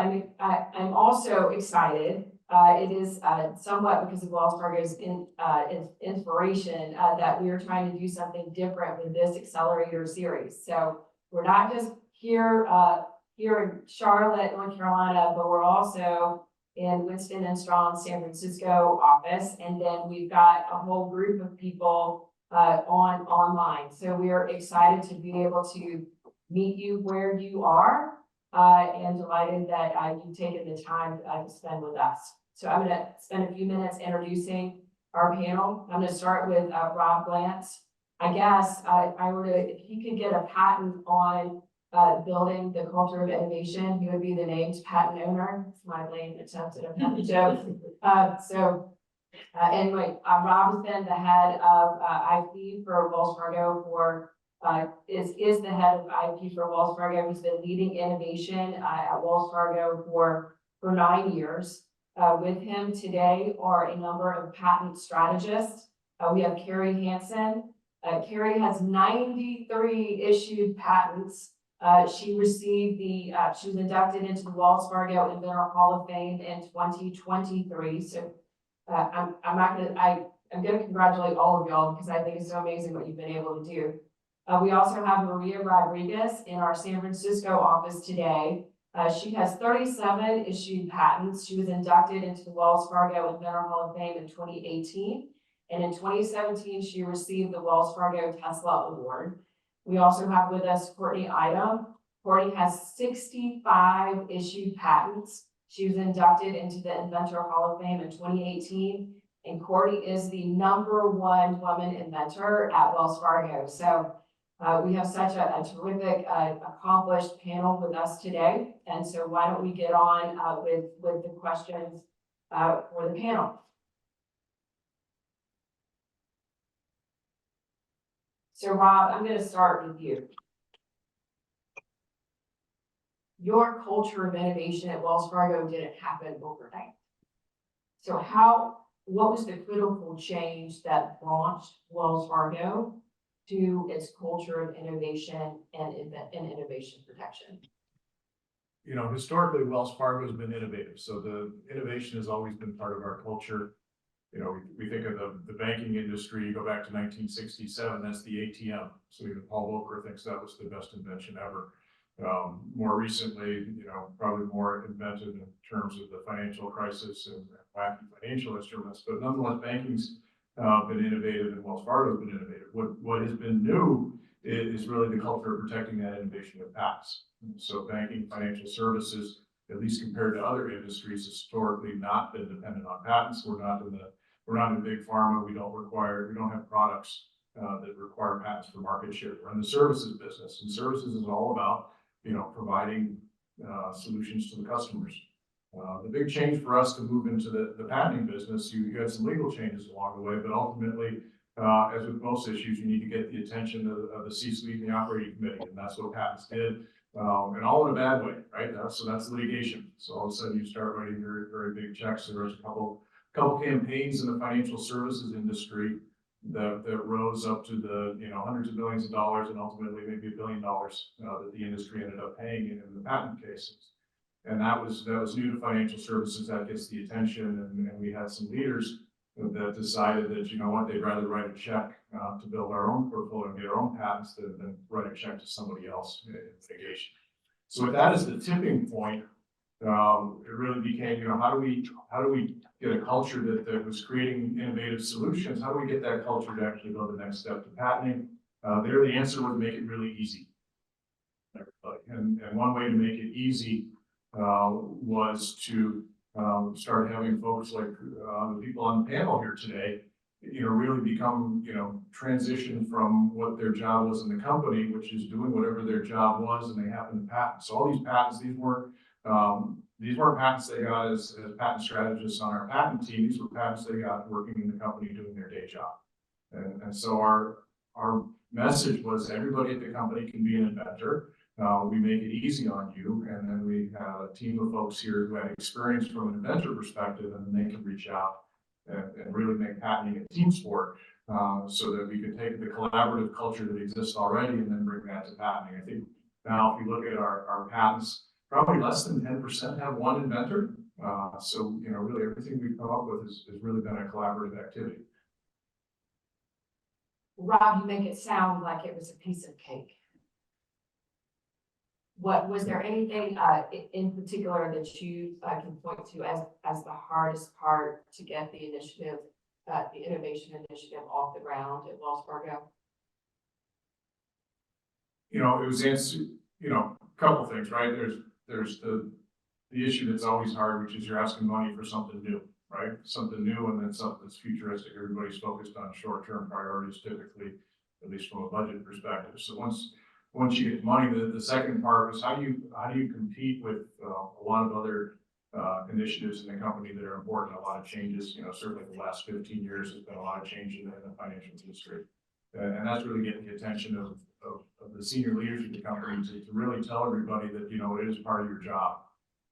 I'm also excited. It is somewhat because of Wells Fargo's inspiration that we are trying to do something different with this Accelerator series. So we're not just here in Charlotte, North Carolina, but we're also in Winston Strawn, San Francisco office, and then we've got a whole group of people online. So we are excited to be able to meet you where you are. And delighted that you've taken the time to spend with us. So I'm going to spend a few minutes introducing our panel. I'm going to start with Rob Glantz. I guess if he could get a patent on building the culture of innovation, he would be the named patent owner. It's my lame attempt at a patent joke. Anyway, Rob has been the head of IP for Wells Fargo for is the head of IP for Wells Fargo. He's been leading innovation at Wells Fargo for 9 years. With him today are a number of patent strategists. We have Carrie Hansen. Carrie has 93 issued patents. She was inducted into the Wells Fargo Inventor Hall of Fame in 2023. So I'm going to congratulate all of y'all because I think it's so amazing what you've been able to do. We also have Maria Rodriguez in our San Francisco office today. She has 37 issued patents. She was inducted into the Wells Fargo Inventor Hall of Fame in 2018. And in 2017, she received the Wells Fargo Tesla Award. We also have with us Courtney Idem. Courtney has 65 issued patents. She was inducted into the Inventor Hall of Fame in 2018. And Courtney is the #1 woman inventor at Wells Fargo. So we have such a terrific, accomplished panel with us today. And so why don't we get on with the questions for the panel. So Rob, I'm going to start with you. Your culture of innovation at Wells Fargo didn't happen overnight. So what was the critical change that launched Wells Fargo to its culture of innovation and innovation protection? You know, historically, Wells Fargo has been innovative. So the innovation has always been part of our culture. You know, we think of the banking industry, you go back to 1967, that's the ATM. So even Paul Volcker thinks that was the best invention ever. More recently, you know, probably more inventive in terms of the financial crisis and wacky financial instruments, but nonetheless, banking's been innovative and Wells Fargo's been innovative. What has been new is really the culture of protecting that innovation with patents. So banking, financial services, at least compared to other industries, historically not been dependent on patents. We're not in big pharma. We don't have products that require patents for market share. We're in the services business, and services is all about, you know, providing solutions to the customers. The big change for us to move into the patenting business, you had some legal changes along the way, but ultimately, as with most issues, you need to get the attention of the C-suite and the operating committee, and that's what patents did, and all in a bad way, right? So that's litigation. So all of a sudden you start writing very, very big checks. There was a couple campaigns in the financial services industry that rose up to the, you know, hundreds of millions of dollars and ultimately maybe $1 billion that the industry ended up paying in the patent cases. And that was new to financial services. That gets the attention, and we had some leaders that decided that, you know what, they'd rather write a check to build our own portfolio and get our own patents than write a check to somebody else in litigation. So with that as the tipping point, it really became, you know, how do we get a culture that was creating innovative solutions? How do we get that culture to actually go the next step to patenting? The answer was make it really easy. And one way to make it easy was to start having folks like the people on the panel here today, you know, really become, you know, transition from what their job was in the company, which is doing whatever their job was, and they happen to patent. So all these patents, these weren't patents they got as patent strategists on our patent team. These were patents they got working in the company doing their day job. And so our message was everybody at the company can be an inventor. We make it easy on you, and then we have a team of folks here who had experience from an inventor perspective, and then they can reach out and really make patenting a team sport, so that we can take the collaborative culture that exists already and then bring that to patenting. I think now if you look at our patents, probably less than 10% have one inventor. So, you know, really everything we've come up with has really been a collaborative activity. Rob, you make it sound like it was a piece of cake. What, was there anything in particular that you can point to as the hardest part to get the initiative, the innovation initiative off the ground at Wells Fargo? You know, it was a couple of things, right? There's the issue that's always hard, which is you're asking money for something new, right? Something new, and then something that's futuristic. Everybody's focused on short-term priorities typically, at least from a budget perspective. So once you get money, the second part is how do you compete with a lot of other initiatives in the company that are important, a lot of changes. You know, certainly the last 15 years has been a lot of change in the financial industry. And that's really getting the attention of the senior leaders of the company to really tell everybody that, you know, it is part of your job.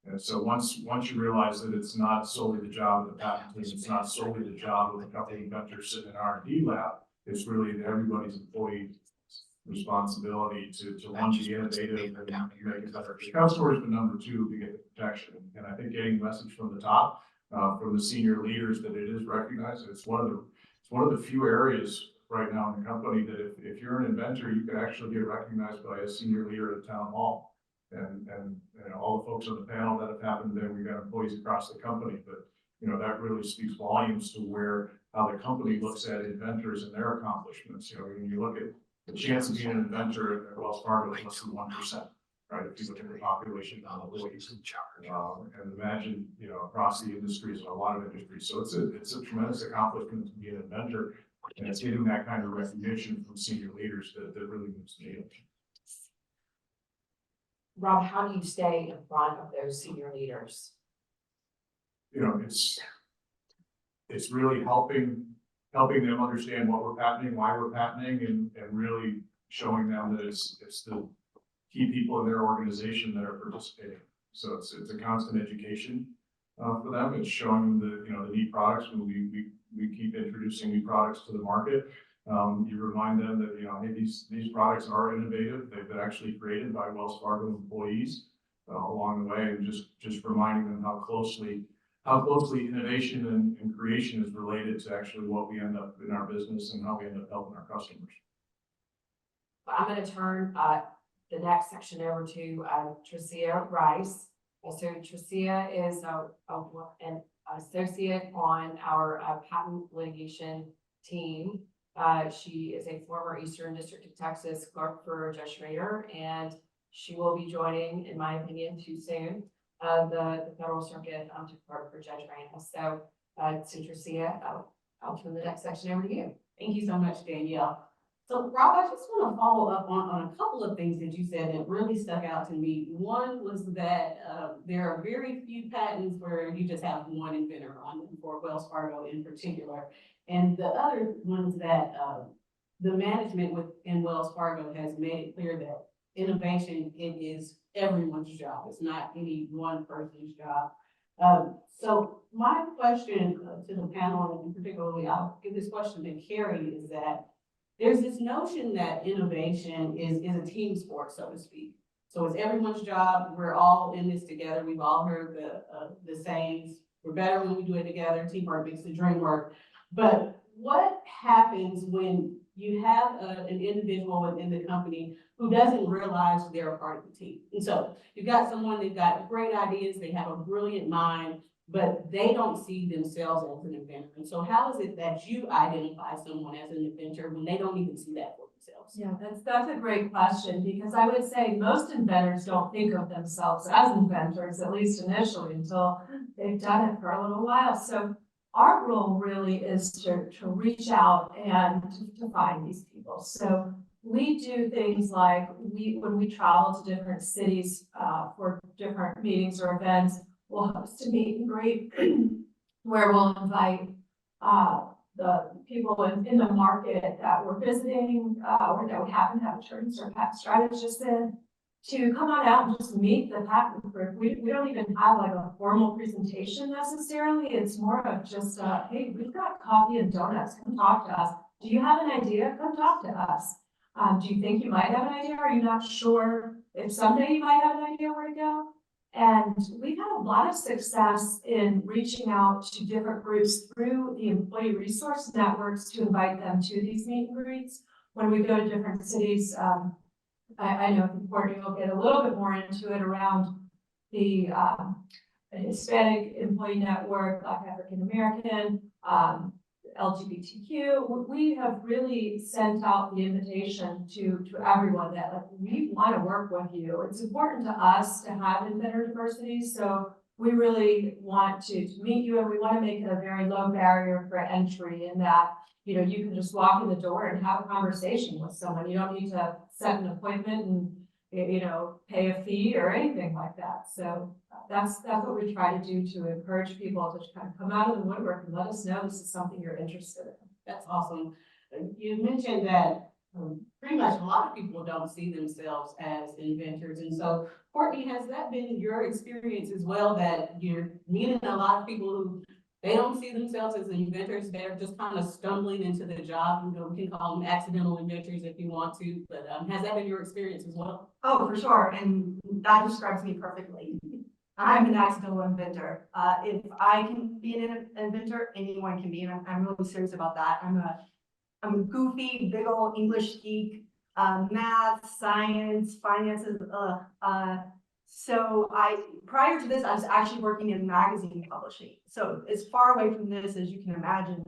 And so once you realize that it's not solely the job of the patent team, it's not solely the job of the couple of inventors sitting in R&D lab, it's really everybody's employee responsibility to one, be innovative and make it better for customers, but number two, to get the protection. And I think getting the message from the top, from the senior leaders, that it is recognized. It's one of the few areas right now in the company that if you're an inventor, you can actually get recognized by a senior leader at a town hall. And you know, all the folks on the panel that have happened there, we've got employees across the company, but you know, that really speaks volumes to how the company looks at inventors and their accomplishments. You know, when you look at the chance of being an inventor at Wells Fargo is less than 1%, right? If you look at the population of employees, and imagine, you know, across the industries and a lot of industries. So it's a tremendous accomplishment to be an inventor, and it's getting that kind of recognition from senior leaders that really moves the needle. Rob, how do you stay in front of those senior leaders? You know, it's really helping them understand what we're patenting, why we're patenting, and really showing them that it's the key people in their organization that are participating. So it's a constant education for them. It's showing them the neat products when we keep introducing new products to the market. You remind them that, you know, hey, these products are innovative. They've been actually created by Wells Fargo employees along the way, and just reminding them how closely innovation and creation is related to actually what we end up in our business and how we end up helping our customers. I'm going to turn the next section over to Tricia Rice. So Tricia is an associate on our patent litigation team. She is a former Eastern District of Texas clerk for Judge Schrader, and she will be joining, in my opinion, too soon, the Federal Circuit to clerk for Judge Ramos. So, Tricia, I'll turn the next section over to you. Thank you so much, Danielle. So, Rob, I just want to follow up on a couple of things that you said that really stuck out to me. One was that there are very few patents where you just have one inventor on them, for Wells Fargo in particular. And the other ones that the management within Wells Fargo has made it clear that innovation, it is everyone's job. It's not any one person's job. So my question to the panel, and particularly I'll give this question to Carrie, is that there's this notion that innovation is a team sport, so to speak. So it's everyone's job. We're all in this together. We've all heard the sayings, we're better when we do it together. Teamwork makes the dream work. But what happens when you have an individual within the company who doesn't realize they're a part of the team? And so you've got someone, they've got great ideas, they have a brilliant mind, but they don't see themselves as an inventor. And so how is it that you identify someone as an inventor when they don't even see that for themselves? Yeah, that's a great question, because I would say most inventors don't think of themselves as inventors, at least initially, until they've done it for a little while. So our role really is to reach out and to find these people. So we do things like when we travel to different cities for different meetings or events, we'll host a meet and greet where we'll invite the people in the market that we're visiting or that we happen to have attorneys or patent strategists in to come on out and just meet the patent group. We don't even have like a formal presentation necessarily. It's more of just, hey, we've got coffee and donuts, come talk to us. Do you have an idea? Come talk to us. Do you think you might have an idea? Are you not sure if someday you might have an idea where to go? And we've had a lot of success in reaching out to different groups through the employee resource networks to invite them to these meet and greets. When we go to different cities, I know Courtney will get a little bit more into it around the Hispanic employee network, Black African American, LGBTQ. We have really sent out the invitation to everyone that like, we want to work with you. It's important to us to have inventor diversity, so we really want to meet you, and we want to make it a very low barrier for entry in that, you know, you can just walk in the door and have a conversation with someone. You don't need to set an appointment and, you know, pay a fee or anything like that. So that's what we try to do to encourage people to kind of come out of the woodwork and let us know this is something you're interested in. That's awesome. You mentioned that pretty much a lot of people don't see themselves as inventors. And so, Courtney, has that been your experience as well, that you're meeting a lot of people who they don't see themselves as inventors, they're just kind of stumbling into the job? You know, we can call them accidental inventors if you want to, but has that been your experience as well? Oh, for sure, and that describes me perfectly. I'm an accidental inventor. If I can be an inventor, anyone can be, and I'm really serious about that. I'm a goofy, big old English geek, math, science, finances, so prior to this, I was actually working in magazine publishing. So as far away from this as you can imagine.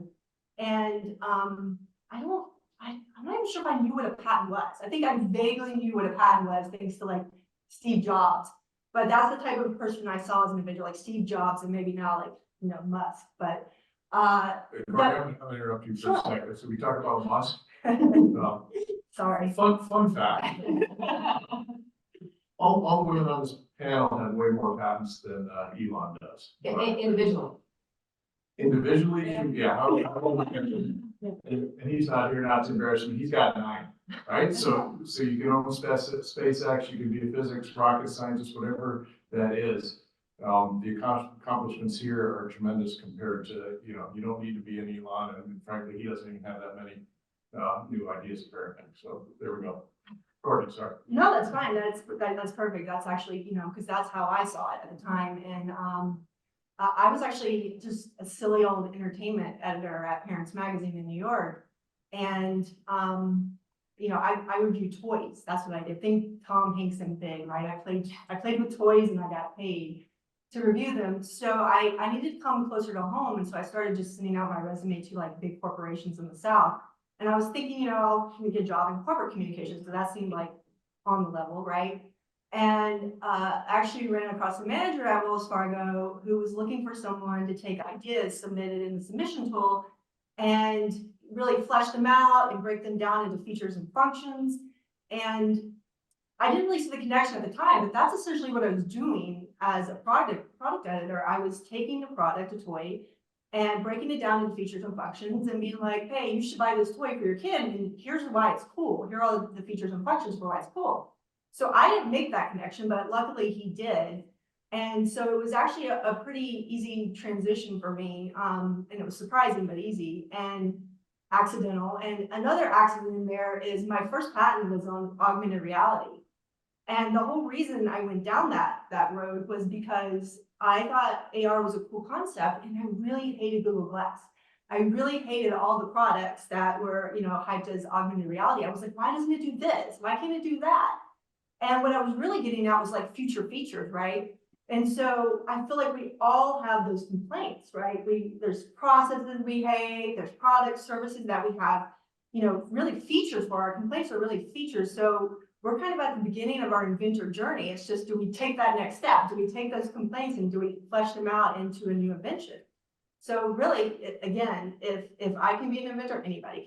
And I'm not even sure if I knew what a patent was. I think I vaguely knew what a patent was thanks to like Steve Jobs. But that's the type of person I saw as an individual, like Steve Jobs, and maybe now like, you know, Musk. But I'm gonna interrupt you for a second. So we talked about Musk. Sorry. Fun fact. All the women on this panel have way more patents than Elon does. Individually. Individually, yeah. And he's not here not to embarrass me. He's got 9, right? So you can almost SpaceX, you can be a physics, rocket scientist, whatever that is. The accomplishments here are tremendous compared to, you know, you don't need to be an Elon, and frankly, he doesn't even have that many new ideas apparently. So there we go. Courtney, sorry. No, that's fine. That's perfect. That's actually, you know, because that's how I saw it at the time. And I was actually just a silly old entertainment editor at Parents Magazine in New York. And you know, I review toys. That's what I did. Think Tom Hanks and thing, right? I played with toys and I got paid to review them. So I needed to come closer to home. And so I started just sending out my resume to like big corporations in the South. And I was thinking, you know, can we get a job in corporate communications? So that seemed like on the level, right? And actually ran across a manager at Wells Fargo who was looking for someone to take ideas submitted in the submission tool and really flesh them out and break them down into features and functions. And I didn't really see the connection at the time, but that's essentially what I was doing as a product editor. I was taking a product, a toy, and breaking it down into features and functions and being like, hey, you should buy this toy for your kid, and here's why it's cool. Here are all the features and functions for why it's cool. So I didn't make that connection, but luckily he did. And so it was actually a pretty easy transition for me. And it was surprising, but easy and accidental. And another accident in there is my first patent was on augmented reality. And the whole reason I went down that road was because I thought AR was a cool concept, and I really hated Google Glass. I really hated all the products that were, you know, hyped as augmented reality. I was like, why doesn't it do this? Why can't it do that? And what I was really getting at was like future features, right? And so I feel like we all have those complaints, right? There's processes we hate, there's products, services that we have, you know, really features for. Our complaints are really features. So we're kind of at the beginning of our inventor journey. It's just, do we take that next step? Do we take those complaints and do we flesh them out into a new invention? So really, again, if I can be an inventor, anybody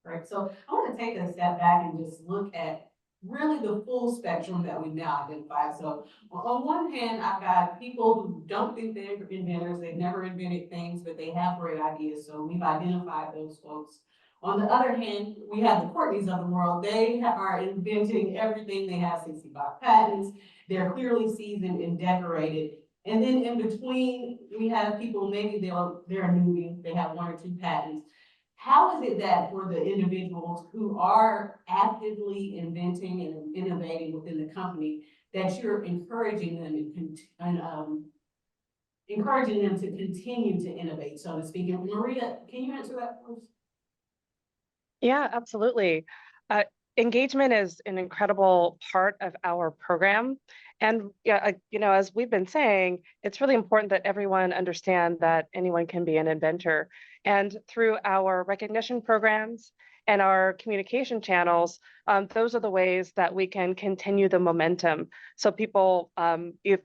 can. Right. So I want to take a step back and just look at really the full spectrum that we now identify. So on one hand, I've got people who don't think they're inventors. They've never invented things, but they have great ideas. So we've identified those folks. On the other hand, we have the Courtneys of the world. They are inventing everything. They have 65 patents. They're clearly seasoned and decorated. And then in between, we have people, maybe they're a newbie. They have 1 or 2 patents. How is it that for the individuals who are actively inventing and innovating within the company, that you're encouraging them encouraging them to continue to innovate, so to speak. And Maria, can you answer that first? Yeah, absolutely. Uh, Engagement is an incredible part of our program. And yeah, as we've been saying, it's really important that everyone understand that anyone can be an inventor. And through our recognition programs and our communication channels, those are the ways that we can continue the momentum. So people, if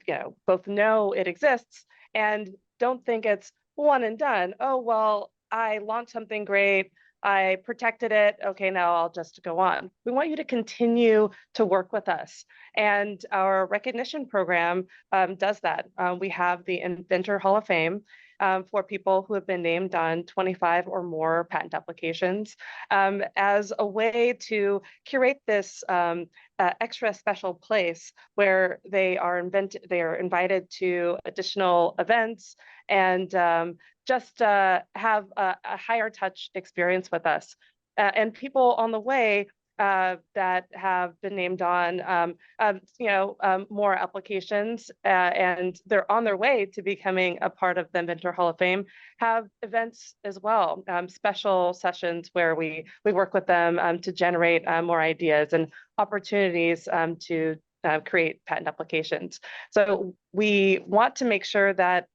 both know it exists and don't think it's one and done. Oh, well, I launched something great. I protected it. Okay, now I'll just go on. We want you to continue to work with us. And our recognition program does that. We have the Inventor Hall of Fame for people who have been named on 25 or more patent applications as a way to curate this extra special place where they are invited to additional events and just have a higher touch experience with us. And people on the way that have been named on more applications and they're on their way to becoming a part of the Inventor Hall of Fame have events as well, special sessions where we work with them to generate more ideas and opportunities to create patent applications. So we want to make sure that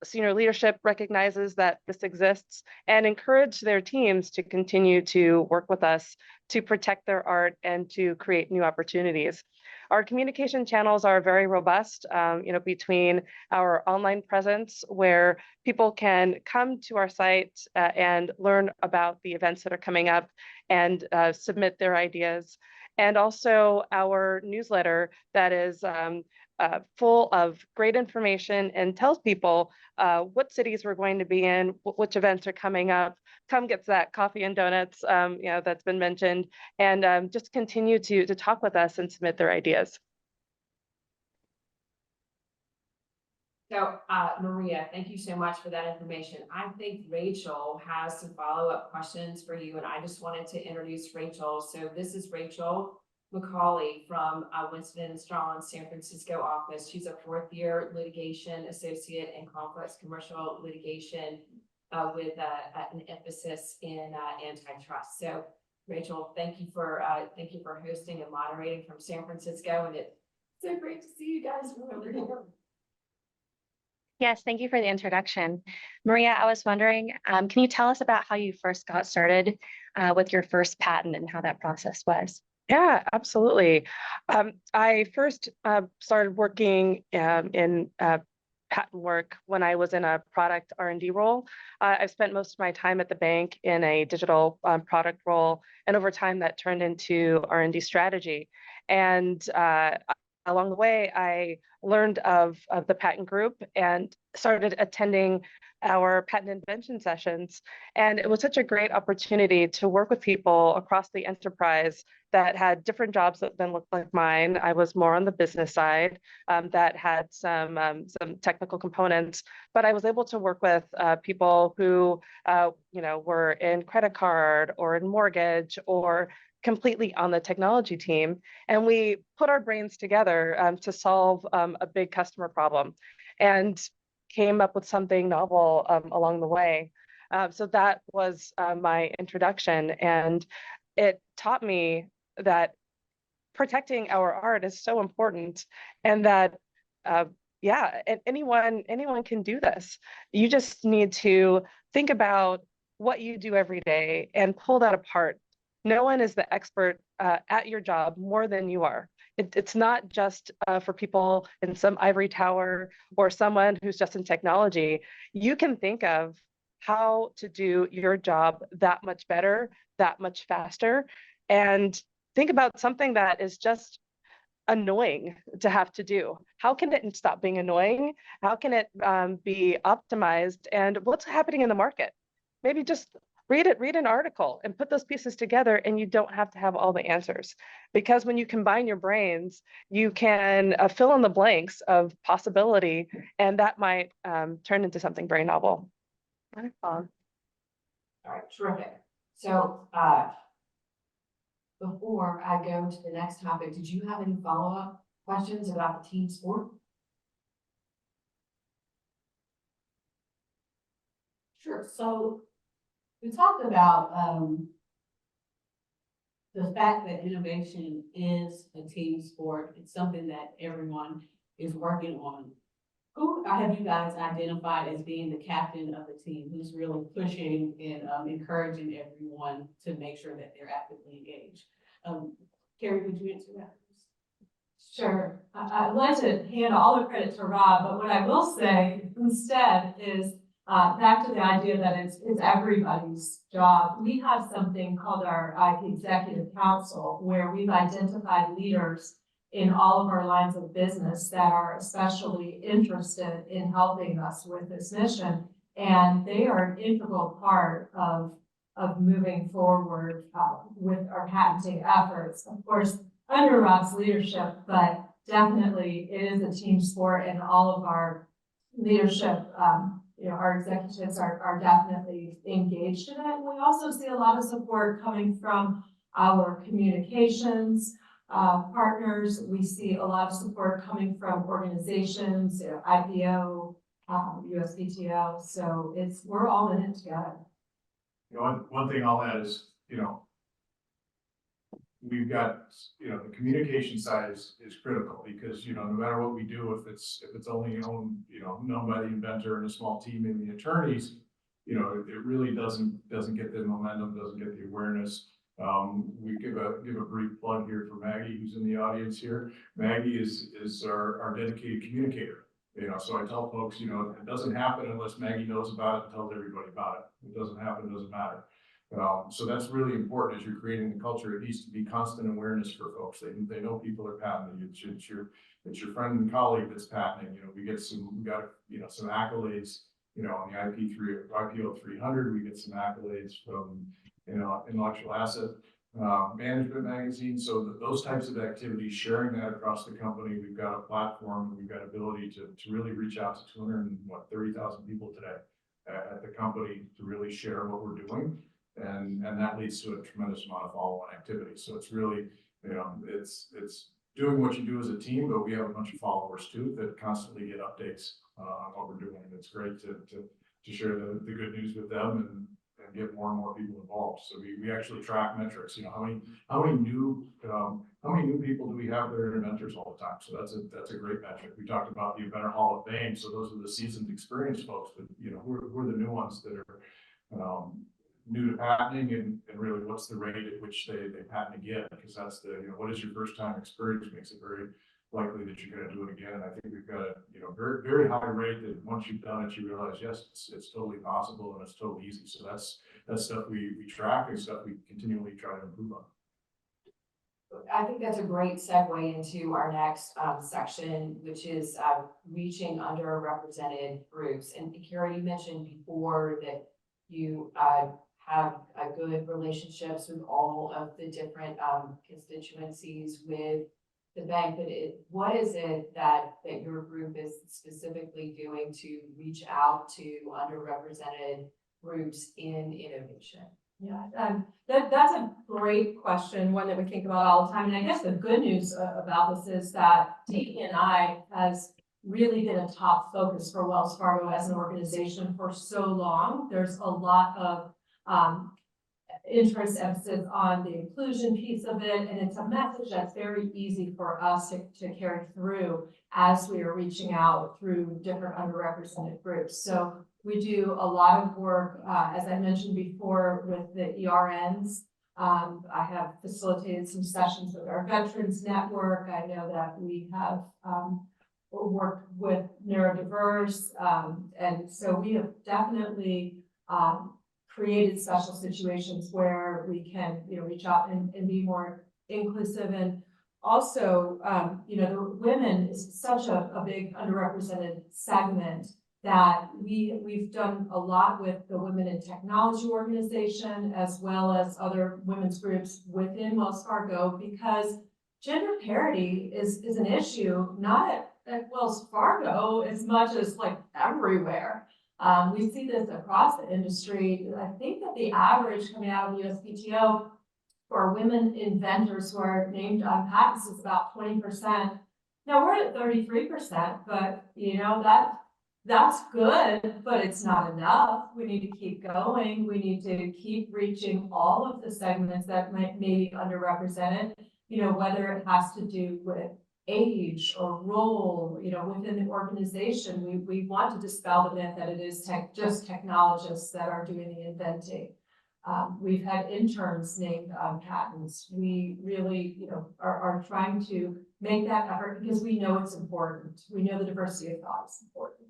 senior leadership recognizes that this exists and encourage their teams to continue to work with us to protect their art and to create new opportunities. Our communication channels are very robust, between our online presence where people can come to our site and learn about the events that are coming up and submit their ideas. And also our newsletter that is full of great information and tells people what cities we're going to be in, which events are coming up. Come get that coffee and donuts, that's been mentioned, and just continue to talk with us and submit their ideas. So, Maria, thank you so much for that information. I think Rachel has some follow-up questions for you, and I just wanted to introduce Rachel. So this is Rachel McCauley from Winston Strawn San Francisco office. She's a fourth-year litigation associate in complex commercial litigation with an emphasis in antitrust. So, Rachel, thank you for hosting and moderating from San Francisco, and it's so great to see you guys from over here. Yes, thank you for the introduction. Maria, I was wondering, can you tell us about how you first got started with your first patent and how that process was? Yeah, absolutely. I first started working in patent work when I was in a product R&D role. I've spent most of my time at the bank in a digital product role, and over time that turned into R&D strategy. And along the way, I learned of the patent group and started attending our patent invention sessions. And it was such a great opportunity to work with people across the enterprise that had different jobs that then looked like mine. I was more on the business side that had some technical components, but I was able to work with people who were in credit card or in mortgage or completely on the technology team. And we put our brains together to solve a big customer problem and came up with something novel along the way. So that was my introduction. And it taught me that protecting our art is so important and that, anyone can do this. You just need to think about what you do every day and pull that apart. No one is the expert at your job more than you are. It's not just for people in some ivory tower or someone who's just in technology. You can think of how to do your job that much better, that much faster, and think about something that is just annoying to have to do. How can it stop being annoying? How can it be optimized? And what's happening in the market? Maybe just read an article and put those pieces together, and you don't have to have all the answers. Because when you combine your brains, you can fill in the blanks of possibility, and that might turn into something very novel. Wonderful. All right, terrific. So before I go to the next topic, did you have any follow-up? questions about the team sport? Sure, so we talked about, the fact that innovation is a team sport. It's something that everyone is working on. Who have you guys identified as being the captain of the team, who's really pushing and encouraging everyone to make sure that they're actively engaged? Carrie, would you answer that? Sure. I'd like to hand all the credit to Rob, but what I will say instead is back to the idea that it's everybody's job. We have something called our IP Executive Council, where we've identified leaders in all of our lines of business that are especially interested in helping us with this mission. And they are an integral part of moving forward with our patenting efforts. Of course, under Rob's leadership, but definitely it is a team sport, and all of our leadership, our executives are definitely engaged in it. We also see a lot of support coming from our communications partners. We see a lot of support coming from organizations, IPO, USPTO. So we're all in it together. One thing I'll add is, we've got, the communication side is critical because, no matter what we do, if it's only known by the inventor and a small team and the attorneys, it really doesn't get the momentum, doesn't get the awareness. We give a brief plug here for Maggie, who's in the audience here. Maggie is our dedicated communicator. So I tell folks, it doesn't happen unless Maggie knows about it and tells everybody about it. It doesn't happen, it doesn't matter. So that's really important as you're creating the culture. It needs to be constant awareness for folks. They know people are patenting. It's your friend and colleague that's patenting. We got some accolades. On the IPO 300, we get some accolades from Intellectual Asset Management magazine. So those types of activities, sharing that across the company, we've got a platform and we've got ability to really reach out to 230,000 people today at the company to really share what we're doing. And that leads to a tremendous amount of follow-on activity. So it's really, it's doing what you do as a team, but we have a bunch of followers too that constantly get updates on what we're doing. And it's great to share the good news with them and get more and more people involved. So we actually track metrics. How many new people do we have that are inventors all the time? So that's a great metric. We talked about the Inventor Hall of Fame. So those are the seasoned, experienced folks, but who are the new ones that are new to patenting, and really what's the rate at which they patent again, because that's what is your first time experience makes it very likely that you're going to do it again. And I think we've got a very, very high rate that once you've done it, you realize, yes, it's totally possible and it's totally easy. So that's stuff we track and stuff we continually try to improve on. I think that's a great segue into our next section, which is reaching underrepresented groups. And Carrie, you mentioned before that you have good relationships with all of the different constituencies with the bank, but what is it that your group is specifically doing to reach out to underrepresented groups in innovation? Yeah, that's a great question, one that we think about all the time. And I guess the good news about this is that DE&I has really been a top focus for Wells Fargo as an organization for so long. There's a lot of interest, emphasis on the inclusion piece of it, and it's a message that's very easy for us to carry through as we are reaching out through different underrepresented groups. So we do a lot of work, as I mentioned before, with the ERNs. I have facilitated some sessions with our Veterans Network. I know that we have worked with neurodiverse, and so we have definitely created special situations where we can, reach out and be more inclusive. And also, the women is such a big underrepresented segment that we've done a lot with the Women in Technology organization, as well as other women's groups within Wells Fargo, because gender parity is an issue, not at Wells Fargo as much as like everywhere. We see this across the industry. I think that the average coming out of the USPTO for women inventors who are named on patents is about 20%. Now, we're at 33%, but you know, that's good, but it's not enough. We need to keep going. We need to keep reaching all of the segments that may be underrepresented, you know, whether it has to do with age or role, you know, within the organization. We want to dispel the myth that it is just technologists that are doing the inventing. We've had interns named on patents. We really, you know, are trying to make that effort because we know it's important. We know the diversity of thought is important.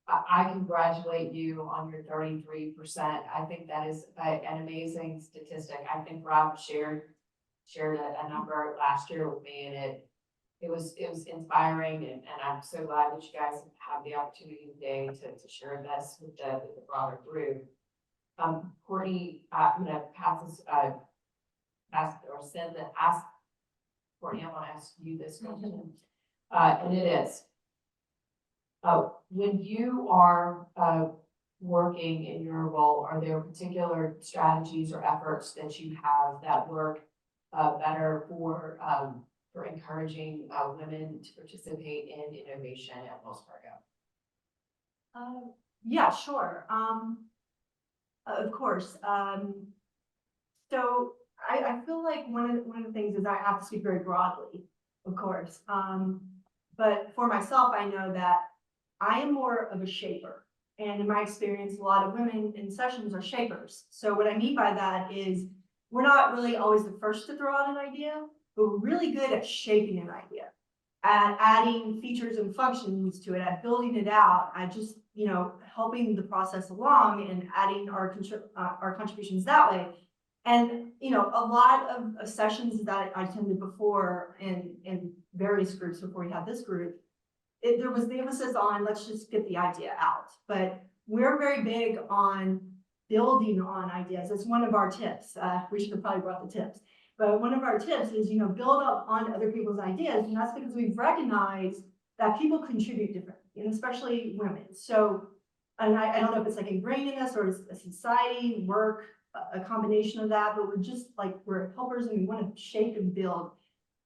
I congratulate you on your 33%. I think that is an amazing statistic. I think Rob shared a number last year with me, and it was inspiring, and I'm so glad that you guys have the opportunity today to share this with the broader group. Courtney, I'm gonna ask Courtney, I want to ask you this question, and it is, when you are working in your role, are there particular strategies or efforts that you have that work better for encouraging women to participate in innovation at Wells Fargo? Yeah, sure. Of course. So I feel like one of the things is I have to speak very broadly, of course. But for myself, I know that I am more of a shaper. And in my experience, a lot of women in sessions are shapers. So what I mean by that is we're not really always the first to throw out an idea, but we're really good at shaping an idea, at adding features and functions to it, at building it out, at just, you know, helping the process along and adding our contributions that way. And, you know, a lot of sessions that I attended before in various groups before we had this group, there was the emphasis on let's just get the idea out. But we're very big on building on ideas. It's one of our tips. We should have probably brought the tips. But one of our tips is, you know, build up on other people's ideas. And that's because we've recognized that people contribute differently, and especially women. So, and I don't know if it's like ingrained in us or it's a society, work, a combination of that, but we're just like, we're helpers and we want to shape and build.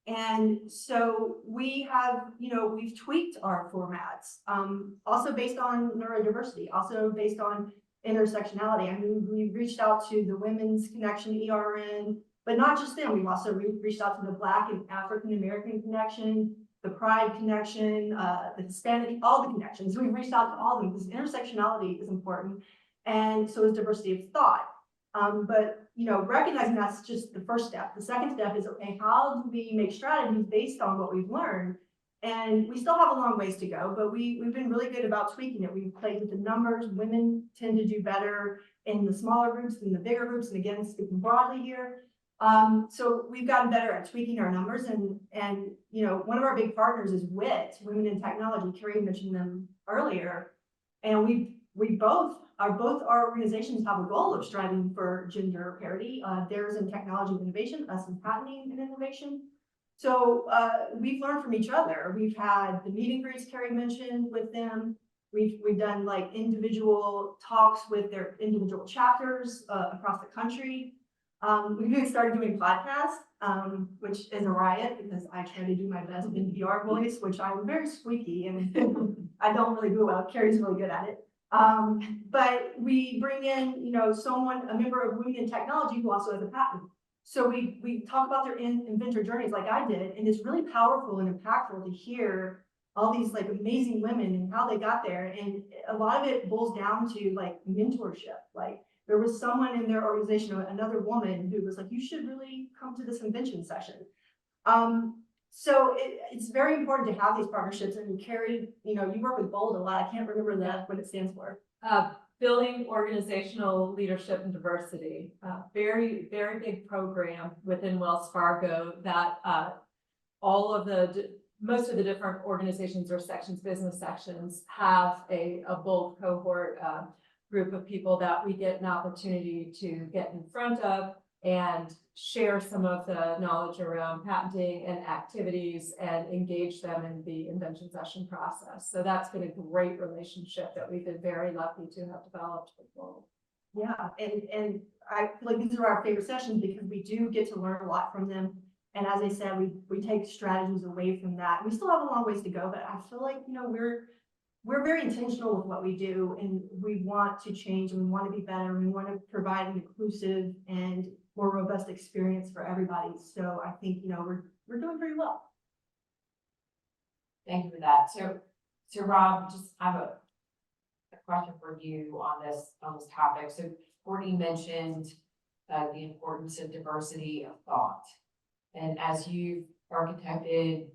And so we have, you know, we've tweaked our formats, also based on neurodiversity, also based on intersectionality. I mean, we reached out to the Women's Connection, ERN, but not just them. We've also reached out to the Black and African American Connection, the Pride Connection, the Hispanic, all the connections. We've reached out to all of them because intersectionality is important, and so is diversity of thought. But you know, recognizing that's just the first step. The second step is, okay, how do we make strategies based on what we've learned? And we still have a long ways to go, but we've been really good about tweaking it. We've played with the numbers. Women tend to do better in the smaller groups than the bigger groups. And again, speaking broadly here. So we've gotten better at tweaking our numbers, and you know, one of our big partners is WIT, Women in Technology. Carrie mentioned them earlier, and we both our organizations have a goal of striving for gender parity. Theirs in technology and innovation, us in patenting and innovation. So we've learned from each other. We've had the meet and greets Carrie mentioned with them. We've done like individual talks with their individual chapters across the country. We've even started doing podcasts, which is a riot because I try to do my best NPR voice, which I'm very squeaky and I don't really do well. Carrie's really good at it. But we bring in, you know, a member of Women in Technology who also has a patent. So we talk about their inventor journeys like I did, and it's really powerful and impactful to hear all these like amazing women and how they got there. And a lot of it boils down to like mentorship. Like there was someone in their organization, another woman who was like, you should really come to this invention session. So it's very important to have these partnerships. And Carrie, you know, you work with BOLD a lot. I can't remember what it stands for. Building organizational leadership and diversity. Very, very big program within Wells Fargo that most of the different organizations or sections, business sections, have a BOLD cohort group of people that we get an opportunity to get in front of and share some of the knowledge around patenting and activities and engage them in the invention session process. So that's been a great relationship that we've been very lucky to have developed with BOLD. Yeah, and I feel like these are our favorite sessions because we do get to learn a lot from them. And as I said, we take strategies away from that. We still have a long ways to go, but I feel like, you know, we're very intentional with what we do, and we want to change, and we want to be better, and we want to provide an inclusive and more robust experience for everybody. So I think, you know, we're doing pretty well. Thank you for that. So Rob, just have a question for you on this topic. So Courtney mentioned the importance of diversity of thought. And as you've architected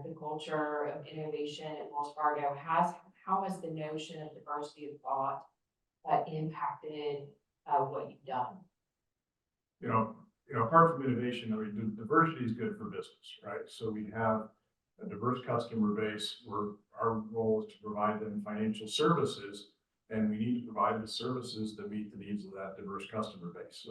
the culture of innovation at Wells Fargo, how has the notion of diversity of thought impacted what you've done? You know, apart from innovation, I mean, diversity is good for business, right? So we have a diverse customer base where our role is to provide them financial services, and we need to provide the services that meet the needs of that diverse customer base.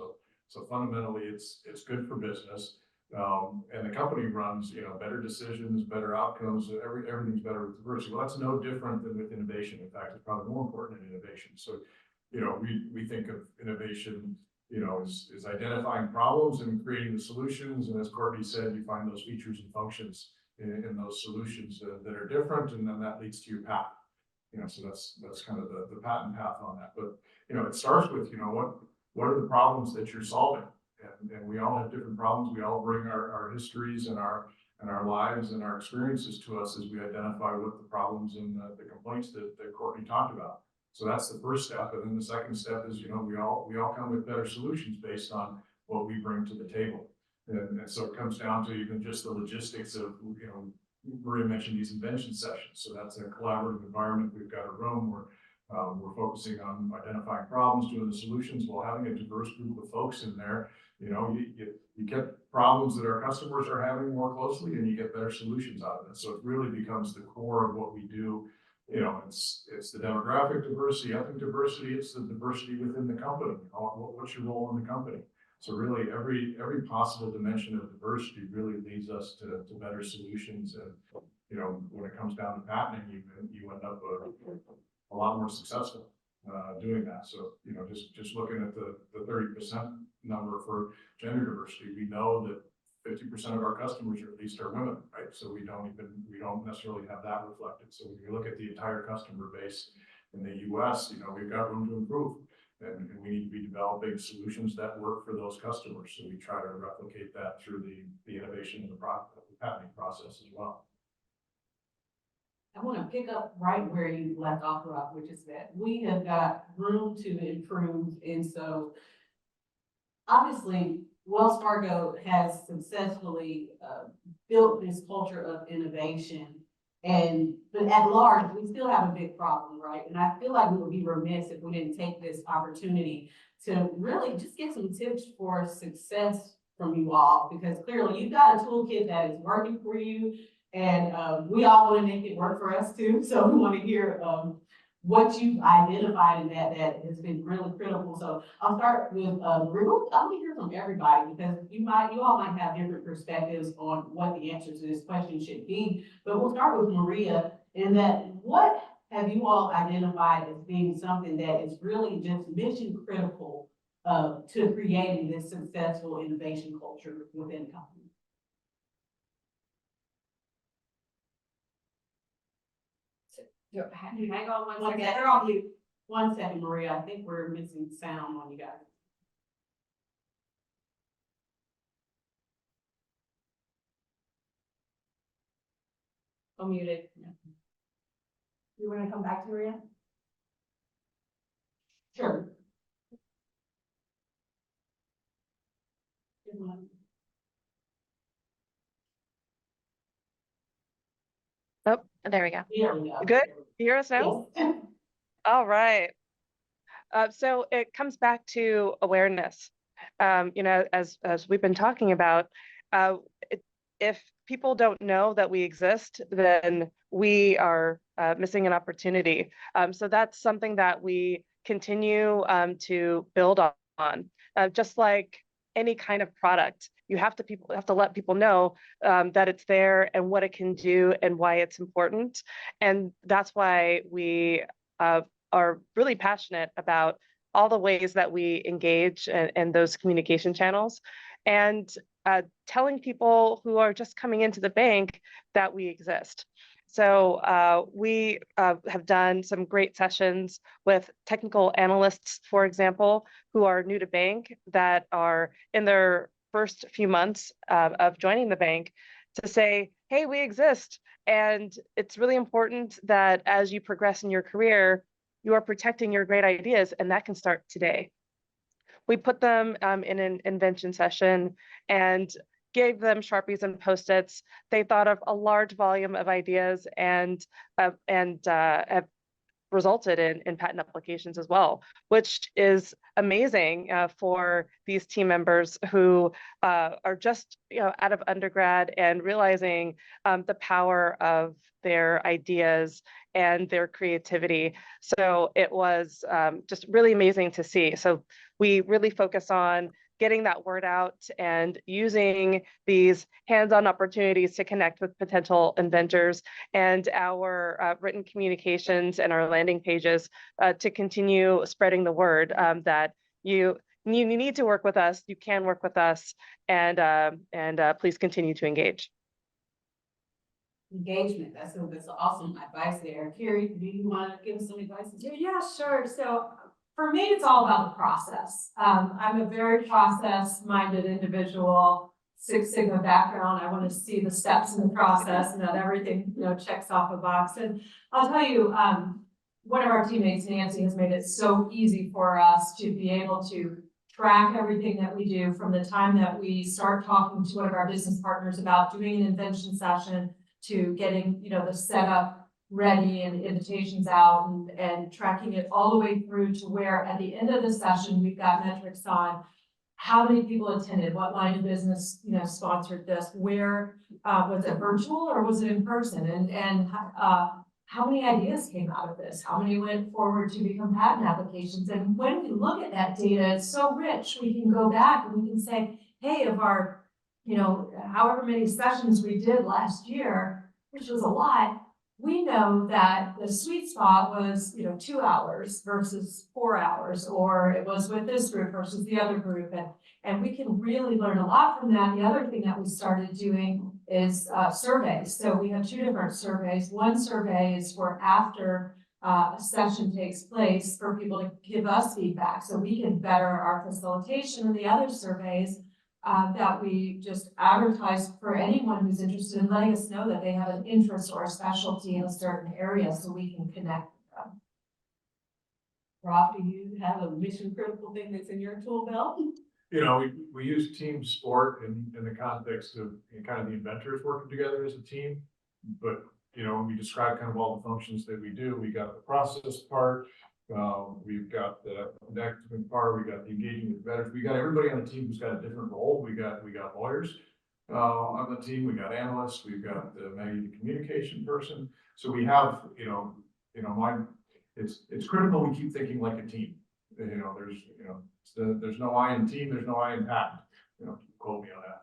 So fundamentally, it's good for business. And the company runs, you know, better decisions, better outcomes, everything's better with diversity. Well, that's no different than with innovation. In fact, it's probably more important in innovation. So, you know, we think of innovation, you know, is identifying problems and creating the solutions. And as Courtney said, you find those features and functions in those solutions that are different, and then that leads to your patent. You know, so that's kind of the patent path on that. But, you know, it starts with, you know, what are the problems that you're solving? And we all have different problems. We all bring our histories and our lives and our experiences to us as we identify what the problems and the complaints that Courtney talked about. So that's the first step. And then the second step is, you know, we all come with better solutions based on what we bring to the table. And so it comes down to even just the logistics of, you know, Maria mentioned these invention sessions. So that's a collaborative environment. We've got a room where we're focusing on identifying problems, doing the solutions, while having a diverse group of folks in there. You know, you get problems that our customers are having more closely, and you get better solutions out of it. So it really becomes the core of what we do. You know, it's the demographic diversity, ethnic diversity, it's the diversity within the company. What's your role in the company? So really, every possible dimension of diversity really leads us to better solutions. And, you know, when it comes down to patenting, you end up a lot more successful doing that. So, you know, just looking at the 30% number for gender diversity, we know that 50% of our customers are at least are women, right? So we don't necessarily have that reflected. So when you look at the entire customer base in the US, you know, we've got room to improve. And we need to be developing solutions that work for those customers. So we try to replicate that through the innovation and the patenting process as well. I want to pick up right where you left off, Rob, which is that we have got room to improve. And so obviously Wells Fargo has successfully built this culture of innovation. But at large, we still have a big problem, right? And I feel like we would be remiss if we didn't take this opportunity to really just get some tips for success from you all, because clearly you've got a toolkit that is working for you, and we all want to make it work for us too. So we want to hear what you've identified in that has been really critical. So I'll start with I want to hear from everybody, because you all might have different perspectives on what the answer to this question should be. But we'll start with Maria, in that what have you all identified as being something that is really just mission critical to creating this successful innovation culture within companies? Hang on one One second. second, on you. 1 second, Maria. I think we're missing sound on you guys. Muted. You want to come back to Maria? Sure. Oh, there we go. There we go. Good? You hear us now? Yes. All right. So it comes back to awareness. You know, as we've been talking about, if people don't know that we exist, then we are missing an opportunity. So that's something that we continue to build on. Just like any kind of product, you have to let people know that it's there and what it can do and why it's important. And that's why we are really passionate about all the ways that we engage and those communication channels. and telling people who are just coming into the bank that we exist. So we have done some great sessions with technical analysts, for example, who are new to bank, that are in their first few months of joining the bank, to say, hey, we exist. And it's really important that as you progress in your career, you are protecting your great ideas, and that can start today. We put them in an invention session and gave them Sharpies and Post-its. They thought of a large volume of ideas and have resulted in patent applications as well, which is amazing for these team members who are just out of undergrad and realizing the power of their ideas and their creativity. So it was just really amazing to see. So we really focus on getting that word out and using these hands-on opportunities to connect with potential inventors, and our written communications and our landing pages to continue spreading the word that you need to work with us, you can work with us, and please continue to engage. Engagement, that's awesome advice there. Carrie, do you want to give us some advice? Yeah, sure. So for me, it's all about the process. I'm a very process-minded individual, Six Sigma background. I want to see the steps in the process and that everything, checks off a box. And I'll tell you, one of our teammates, Nancy, has made it so easy for us to be able to track everything that we do from the time that we start talking to one of our business partners about doing an invention session to getting, the setup ready and invitations out, and tracking it all the way through to where at the end of the session, we've got metrics on how many people attended, what line of business, sponsored this, where, was it virtual or was it in person? And how many ideas came out of this? How many went forward to become patent applications? And when we look at that data, it's so rich, we can go back and we can say, hey, of our, however many sessions we did last year, which was a lot, we know that the sweet spot was, 2 hours versus 4 hours, or it was with this group versus the other group. And we can really learn a lot from that. The other thing that we started doing is surveys. So we have 2 different surveys. One survey is for after a session takes place, for people to give us feedback so we can better our facilitation. And the other surveys that we just advertise for anyone who's interested in letting us know that they have an interest or a specialty in a certain area so we can connect with them. Rob, do you have a mission critical thing that's in your tool belt? We use team sport in the context of kind of the inventors working together as a team. But, when we describe kind of all the functions that we do, we got the process part, we've got the active part, we got the engaging with inventors, we got everybody on the team who's got a different role. We got lawyers on the team, we got analysts, we've got Maggie, the communication person. So we have, it's critical we keep thinking like a team. There's no I in team, there's no I in patent. Quote me on that.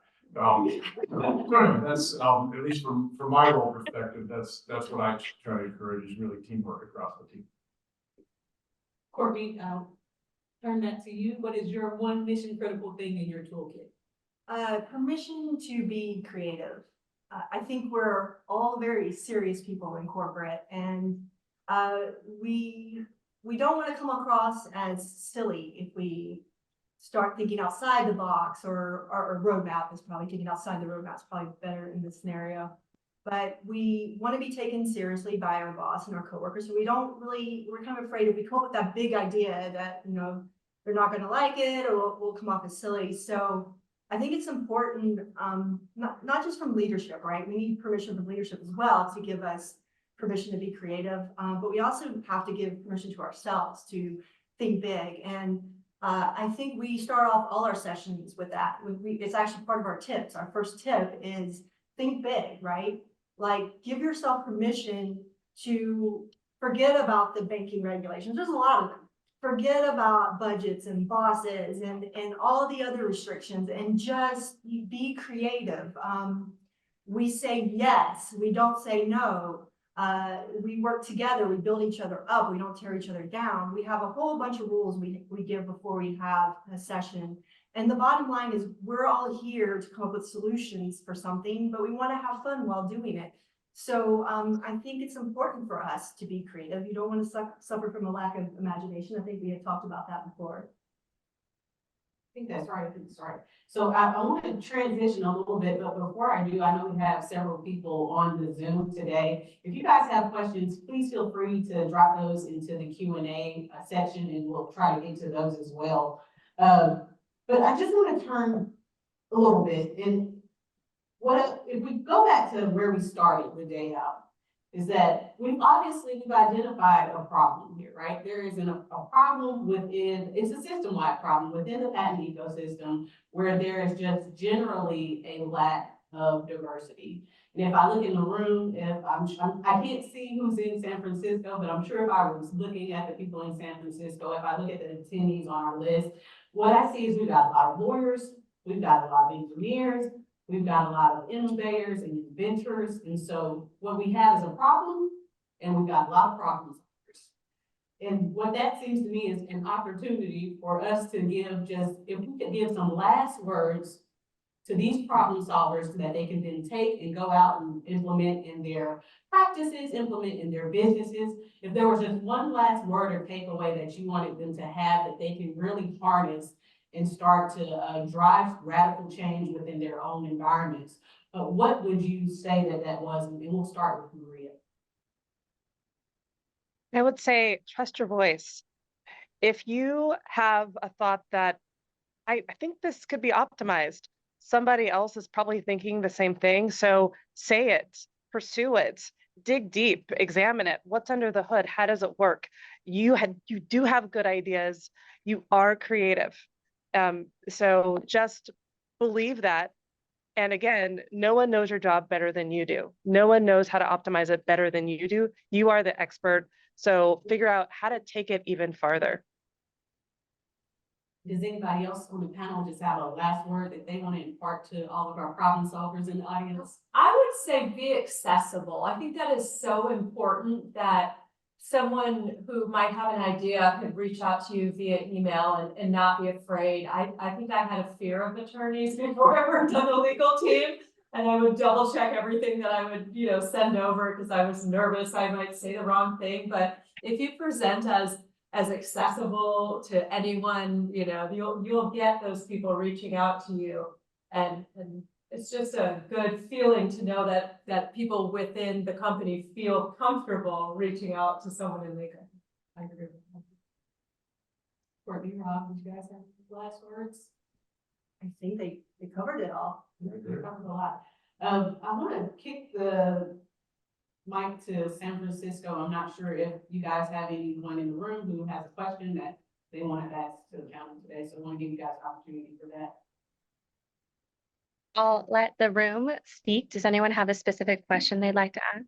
That's at least from my role perspective, that's what I try to encourage, is really teamwork across the team. Courtney, I'll turn that to you. What is your one mission critical thing in your toolkit? Permission to be creative. I think we're all very serious people in corporate, and we don't want to come across as silly if we start thinking outside the box, or our roadmap is probably thinking outside the roadmap is probably better in this scenario. But we want to be taken seriously by our boss and our coworkers. So we're kind of afraid if we come up with that big idea that, they're not going to like it, or we'll come off as silly. So I think it's important, not just from leadership, right? We need permission from leadership as well to give us permission to be creative. But we also have to give permission to ourselves to think big. And I think we start off all our sessions with that. It's actually part of our tips. Our first tip is think big, right? Like, give yourself permission to forget about the banking regulations. There's a lot of them. Forget about budgets and bosses and all the other restrictions, and just be creative. We say yes, we don't say no. We work together, we build each other up, we don't tear each other down. We have a whole bunch of rules we give before we have a session. And the bottom line is we're all here to come up with solutions for something, but we want to have fun while doing it. So I think it's important for us to be creative. You don't want to suffer from a lack of imagination. I think we had talked about that before. I think that's right. I think that's right. So I want to transition a little bit, but before I do, I know we have several people on the Zoom today. If you guys have questions, please feel free to drop those into the Q&A section, and we'll try to get to those as well. But I just want to turn a little bit, and if we go back to where we started the day out, is that we've identified a problem here, right? There is a problem within, it's a system-wide problem within the patent ecosystem where there is just generally a lack of diversity. And if I look in the room, I can't see who's in San Francisco, but I'm sure if I was looking at the people in San Francisco, if I look at the attendees on our list, what I see is we've got a lot of lawyers, we've got a lot of engineers, we've got a lot of innovators and inventors. And so what we have is a problem, and we've got a lot of problem solvers. And what that seems to me is an opportunity for us to give if we could give some last words to these problem solvers so that they can then take and go out and implement in their practices, implement in their businesses. If there was just one last word or takeaway that you wanted them to have that they can really harness and start to drive radical change within their own environments, what would you say that was? And we'll start with Maria. I would say trust your voice. If you have a thought that I think this could be optimized, somebody else is probably thinking the same thing. So say it, pursue it, dig deep, examine it. What's under the hood? How does it work? You do have good ideas. You are creative. So just believe that. And again, no one knows your job better than you do. No one knows how to optimize it better than you do. You are the expert. So figure out how to take it even farther. Does anybody else on the panel just have a last word that they want to impart to all of our problem solvers in the audience? I would say be accessible. I think that is so important that someone who might have an idea could reach out to you via email and not be afraid. I think I had a fear of attorneys before I worked on the legal team, and I would double check everything that I would, send over because I was nervous I might say the wrong thing. But if you present as accessible to anyone, you'll get those people reaching out to you, and it's just a good feeling to know that people within the company feel comfortable reaching out to someone in legal. I agree with that. Courtney, Rob, would you guys have last words? I think they covered it all. Covered a lot. I want to kick the mic to San Francisco. I'm not sure if you guys have anyone in the room who has a question that they want to ask to the panel today. So I want to give you guys an opportunity for that. I'll let the room speak. Does anyone have a specific question they'd like to ask?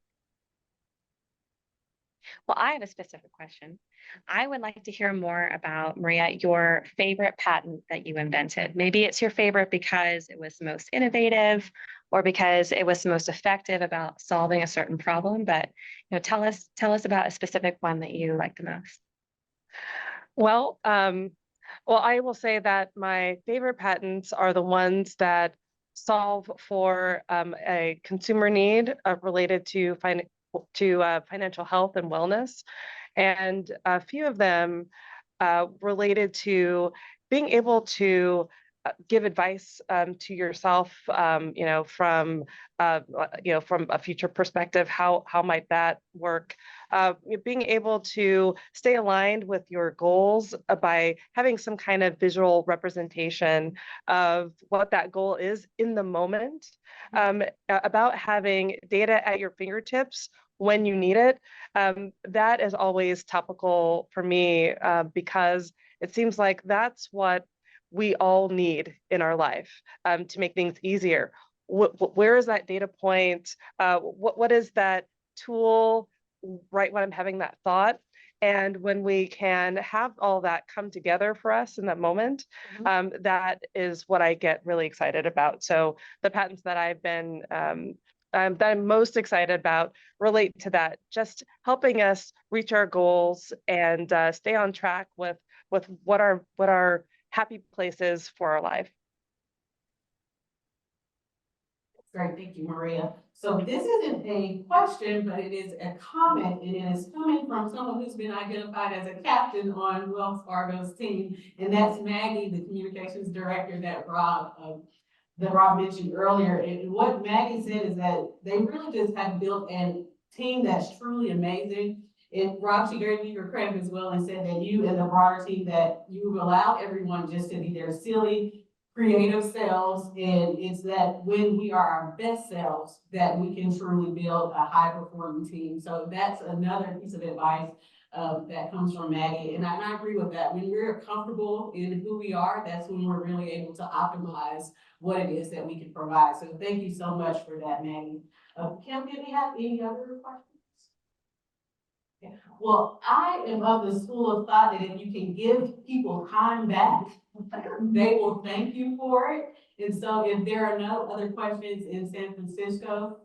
Well, I have a specific question. I would like to hear more about, Maria, your favorite patent that you invented. Maybe it's your favorite because it was the most innovative or because it was the most effective about solving a certain problem. But tell us about a specific one that you like the most. Well, I will say that my favorite patents are the ones that solve for a consumer need related to financial health and wellness, and a few of them related to being able to give advice to yourself, from a future perspective. How might that work? Being able to stay aligned with your goals by having some kind of visual representation of what that goal is in the moment, about having data at your fingertips when you need it. That is always topical for me, because it seems like that's what we all need in our life, to make things easier. Where is that data point? What is that tool right when I'm having that thought? And when we can have all that come together for us in that moment, that is what I get really excited about. So the patents that that I'm most excited about relate to that, just helping us reach our goals and stay on track with what our happy places for our life. Great, thank you, Maria. So this isn't a question, but it is a comment. It is coming from someone who's been identified as a captain on Wells Fargo's team, and that's Maggie, the communications director that Rob mentioned earlier. And what Maggie said is that they really just have built a team that's truly amazing. And Rob, she gave you your credit as well and said that you and the broader team, that you've allowed everyone just to be their silly, creative selves, and it's that when we are our best selves that we can truly build a high performing team. So that's another piece of advice that comes from Maggie, and I agree with that. When we're comfortable in who we are, that's when we're really able to optimize what it is that we can provide. So thank you so much for that, Maggie. Kim, did we have any other questions? Okay. Well, I am of the school of thought that if you can give people time back, they will thank you for it. And so if there are no other questions in San Francisco,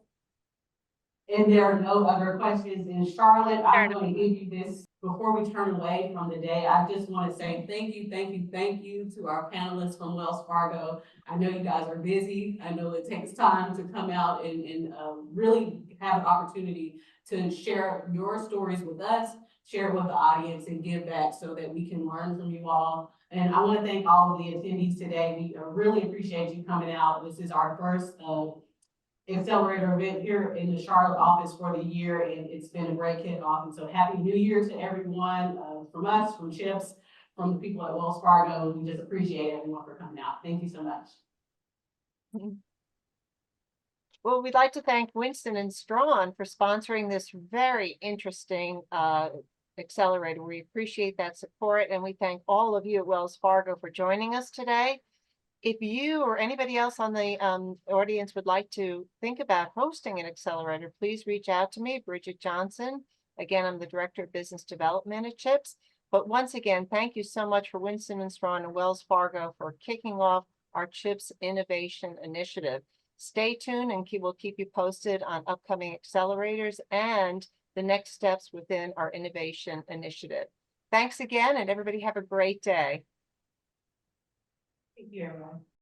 and there are no other questions in Charlotte, I'm going to give you this before we turn away from the day. I just want to say thank you, thank you, thank you to our panelists from Wells Fargo. I know you guys are busy. I know it takes time to come out and really have an opportunity to share your stories with us, share it with the audience, and give back so that we can learn from you all. And I want to thank all of the attendees today. We really appreciate you coming out. This is our first Accelerator event here in the Charlotte office for the year, and it's been a great kickoff. And so happy New Year to everyone from us, from ChIPs, from the people at Wells Fargo. We just appreciate everyone for coming out. Thank you so much. Well, we'd like to thank Winston Strawn for sponsoring this very interesting accelerator. We appreciate that support, and we thank all of you at Wells Fargo for joining us today. If you or anybody else on the audience would like to think about hosting an accelerator, please reach out to me, Bridget Johnson. Again, I'm the Director of Business Development at ChIPs. But once again, thank you so much for Winston Strawn and Wells Fargo for kicking off our ChIPs Innovation Initiative. Stay tuned, and we'll keep you posted on upcoming accelerators and the next steps within our innovation initiative. Thanks again, and everybody have a great day. Thank you, everyone.